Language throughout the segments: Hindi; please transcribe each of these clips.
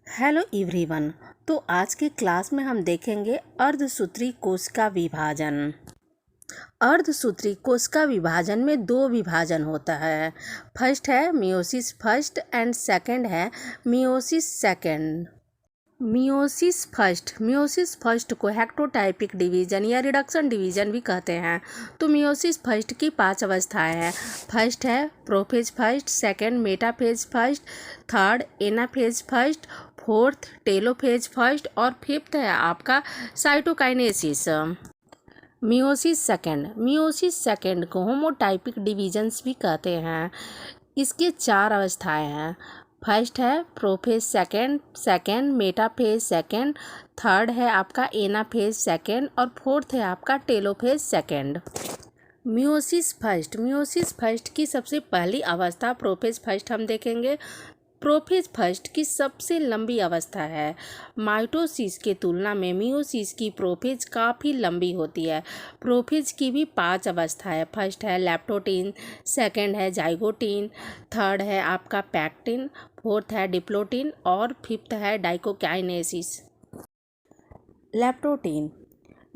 Hello everyone. तो आज के क्लास में हम देखेंगे अर्धसूत्री कोशिका विभाजन। अर्धसूत्री कोशिका विभाजन में दो विभाजन होता है। फर्स्ट है मियोसिस फर्स्ट एंड सेकंड है मियोसिस सेकंड। मियोसिस फर्स्ट को हेक्टोटाइपिक डिवीजन या रिडक्शन डिवीजन भी कहते हैं। तो मियोसिस फर्स्ट की 5 अवस्थाएं हैं। फर्स्ट है prophase first, second metaphase first, third anaphase first, fourth telophase first और फिफ्थ है आपका साइटोकाइनेसिस। मियोसिस सेकंड को होमोटाइपिक डिवीजन्स भी कहते हैं। इसके 4 अवस्थाएं हैं। फर्स्ट है prophase second first second, third है आपका एनाफेज सेकंड और फोर्थ है आपका टेलोफेज सेकंड। मियोसिस फर्स्ट की सबसे पहली अवस्था प्रोफेज फर्स्ट हम देखेंगे। प्रोफेज फर्स्ट की सबसे लंबी अवस्था है। माइटोसिस के तुलना में मियोसिस की प्रोफेज काफ़ी लंबी होती है। प्रोफेज की भी 5 अवस्था है। फर्स्ट है लैप्टोटीन, सेकंड है जाइगोटीन, थर्ड है आपका पैक्टिन, फोर्थ है डिप्लोटीन और फिफ्थ है डाइकोकाइनेसिस। लैप्टोटीन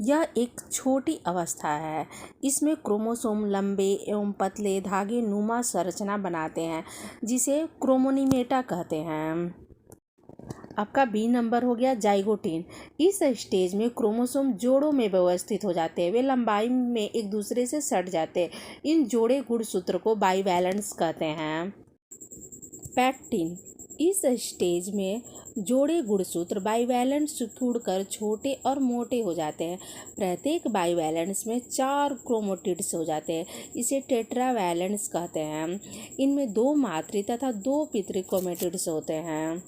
यह एक छोटी अवस्था है। इसमें क्रोमोसोम लंबे एवं पतले धागे नुमा संरचना बनाते हैं जिसे क्रोमोनीमेटा कहते हैं। आपका बी नंबर हो गया जाइगोटीन। इस स्टेज में क्रोमोसोम जोड़ों में व्यवस्थित हो जाते हैं। वे लंबाई में एक दूसरे से सट जाते हैं। इन जोड़े गुणसूत्र को बाइवैलेंस कहते हैं। पैक्टिन इस स्टेज में जोड़े गुणसूत्र बाइवैलेंस सिकुड़कर छोटे और मोटे हो जाते हैं। प्रत्येक बाइवैलेंस में 4 क्रोमेटिड्स हो जाते हैं। इसे टेट्रावैलेंस कहते हैं। इनमें 2 मातृ तथा 2 पितृ क्रोमेटिड्स होते हैं।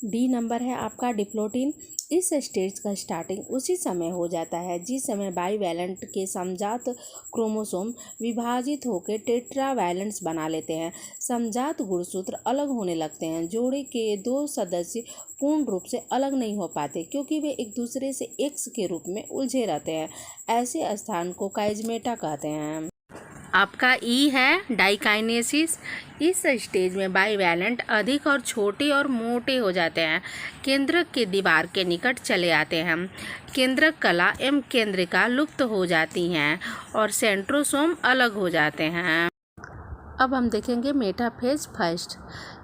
डी नंबर है आपका डिप्लोटीन। इस स्टेज का स्टार्टिंग उसी समय हो जाता है जिस समय बाइवैलेंट के समजात क्रोमोसोम विभाजित होकर टेट्रावैलेंस बना लेते हैं। समजात गुणसूत्र अलग होने लगते हैं। जोड़े के 2 सदस्य पूर्ण रूप से अलग नहीं हो पाते क्योंकि वे एक दूसरे से एक्स के रूप में उलझे रहते हैं। ऐसे स्थान को काइजमेटा कहते हैं। आपका ई है डाइकाइनेसिस। इस स्टेज में बाइवैलेंट अधिक और छोटे और मोटे हो जाते हैं। केंद्रक के दीवार के निकट चले आते हैं। केंद्रक कला एवं केंद्रिका लुप्त हो जाती हैं और सेंट्रोसोम अलग हो जाते हैं। अब हम देखेंगे मेटाफेज फर्स्ट।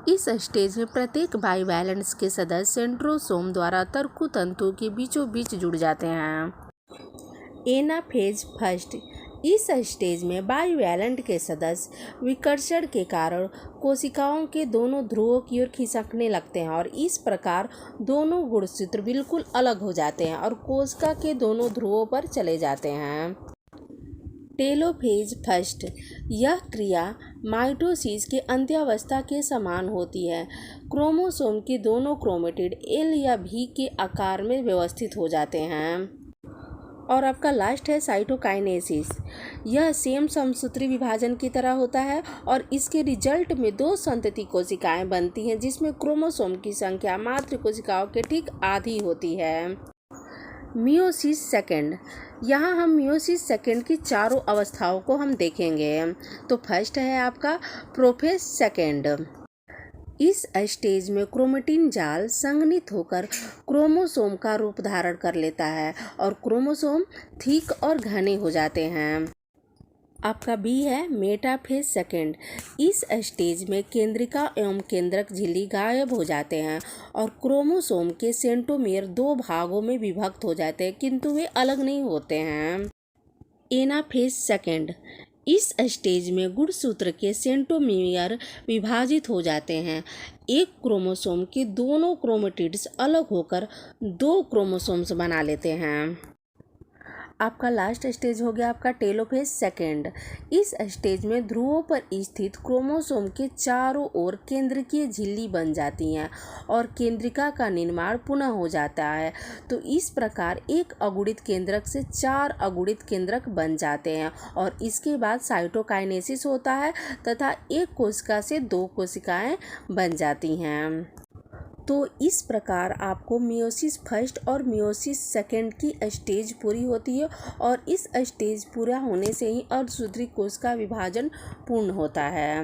इस स्टेज में प्रत्येक बाइवैलेंट्स के सदस्य सेंट्रोसोम द्वारा तर्कु तंतु के बीचों बीच जुड़ जाते हैं। Anaphase first. इस स्टेज में बाइवैलेंट के सदस्य विकर्षण के कारण कोशिकाओं के दोनों ध्रुवों की ओर खिसकने लगते हैं और इस प्रकार दोनों गुणसूत्र बिल्कुल अलग हो जाते हैं और कोशिका के दोनों ध्रुवों पर चले जाते हैं। Telophase first. यह क्रिया माइटोसिस के अंत्यावस्था के समान होती है। क्रोमोसोम के दोनों क्रोमेटिड एल या भी के आकार में व्यवस्थित हो जाते हैं। और आपका लास्ट है साइटोकाइनेसिस। यह सेम समसूत्री विभाजन की तरह होता है और इसके रिजल्ट में 2 संतति कोशिकाएं बनती हैं जिसमें क्रोमोसोम की संख्या मातृ कोशिकाओं के ठीक आधी होती है। Meiosis second. यहाँ हम मियोसिस सेकंड की 4 अवस्थाओं को हम देखेंगे। तो फर्स्ट है आपका प्रोफेज सेकंड। इस स्टेज में क्रोमेटिन जाल संघनित होकर क्रोमोसोम का रूप धारण कर लेता है और क्रोमोसोम थिक और घने हो जाते हैं। आपका बी है मेटाफेज सेकंड। इस स्टेज में केंद्रिका एवं केंद्रक झिल्ली गायब हो जाते हैं और क्रोमोसोम के सेंट्रोमियर 2 भागों में विभक्त हो जाते हैं किंतु वे अलग नहीं होते हैं। Anaphase second. इस स्टेज में गुणसूत्र के सेंट्रोमियर विभाजित हो जाते हैं। एक क्रोमोसोम के दोनों क्रोमेटिड्स अलग होकर 2 क्रोमोसोम्स बना लेते हैं। आपका लास्ट स्टेज हो गया आपका टेलोफेज सेकंड। इस स्टेज में ध्रुवों पर स्थित क्रोमोसोम के चारों ओर केंद्रकीय झिल्ली बन जाती हैं और केंद्रिका का निर्माण पुनः हो जाता है। तो इस प्रकार एक अगुणित केंद्रक से 4 अगुणित केंद्रक बन जाते हैं और इसके बाद साइटोकाइनेसिस होता है तथा एक कोशिका से 2 कोशिकाएं बन जाती हैं। तो इस प्रकार आपको मियोसिस फर्स्ट और मियोसिस सेकंड की स्टेज पूरी होती है और इस स्टेज पूरा होने से ही अर्धसूत्री कोशिका विभाजन पूर्ण होता है।